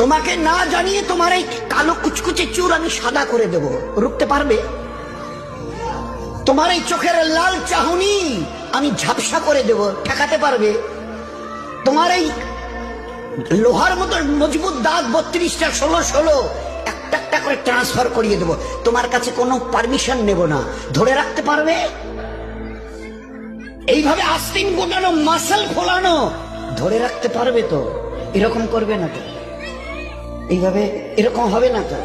তোমাকে না জানিয়ে তোমার এই কালো কুচকুচে চুল আমি সাদা করে দেব, রুখতে পারবে? তোমার এই চোখের লাল চাহনি আমি ঝাপসা করে দেব, ঠেকাতে পারবে? তোমার এই লোহার মতো মজবুত দাঁত 32টা 16 একটা একটা করে ট্রান্সফার করিয়ে দেব, তোমার কাছে কোনো পারমিশন নেব না, ধরে রাখতে পারবে? এইভাবে আস্তিন গোটানো, মাসল ফোলানো, ধরে রাখতে পারবে তো? এরকম করবে না তো? এইভাবে এরকম হবে না তো?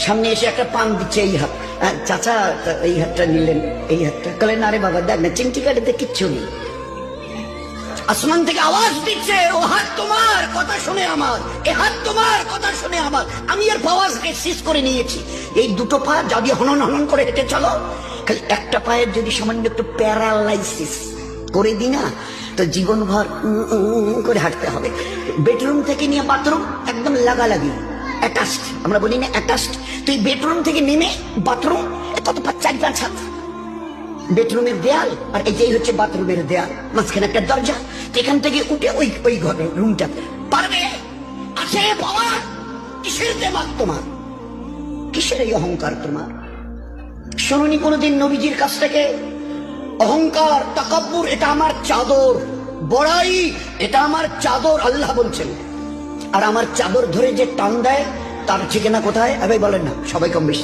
সামনে এসে একটা পান দিচ্ছে, এই হাত, চাচা এই হাতটা নিলেন, এই হাতটা, বলে না রে বাবা দেখ না, চিমটি কাটিতে কিচ্ছু নেই। আসমান থেকে আওয়াজ দিচ্ছে, ও হাত তোমার কথা শুনে আমার, এ হাত তোমার কথা শুনে আমার, আমি এর পাওয়াজকে সিজ করে নিয়েছি। এই দুটো পা যদি হনন হনন করে হেঁটে চলো, খালি একটা পায়ের যদি সামান্য একটু প্যারালাইসিস করে দিই না, তো জীবনভর করে হাঁটতে হবে। বেডরুম থেকে নিয়ে বাথরুম একদম লাগালাগি, অ্যাটাচড, আমরা বলি না অ্যাটাচড। তুই বেডরুম থেকে নেমে বাথরুম কত 4-5 হাত, বেডরুমের দেয়াল আর এই যে হচ্ছে বাথরুমের দেয়াল, মাঝখানে একটা দরজা, এখান থেকে উঠে ওই ঘরে রুমটা পারবে? আছে পাওয়ার? কিসের দেমাগ তোমার? কিসের এই অহংকার তোমার? শুনুনি কোনোদিন নবীজির কাছ থেকে অহংকার, তাকাব্বুর এটা আমার চাদর, বড়াই এটা আমার চাদর, আল্লাহ বলছেন। আর আমার চাদর ধরে যে টান দেয় তার ঠিকানা কোথায়? বলেন না, সবাই কম বেশি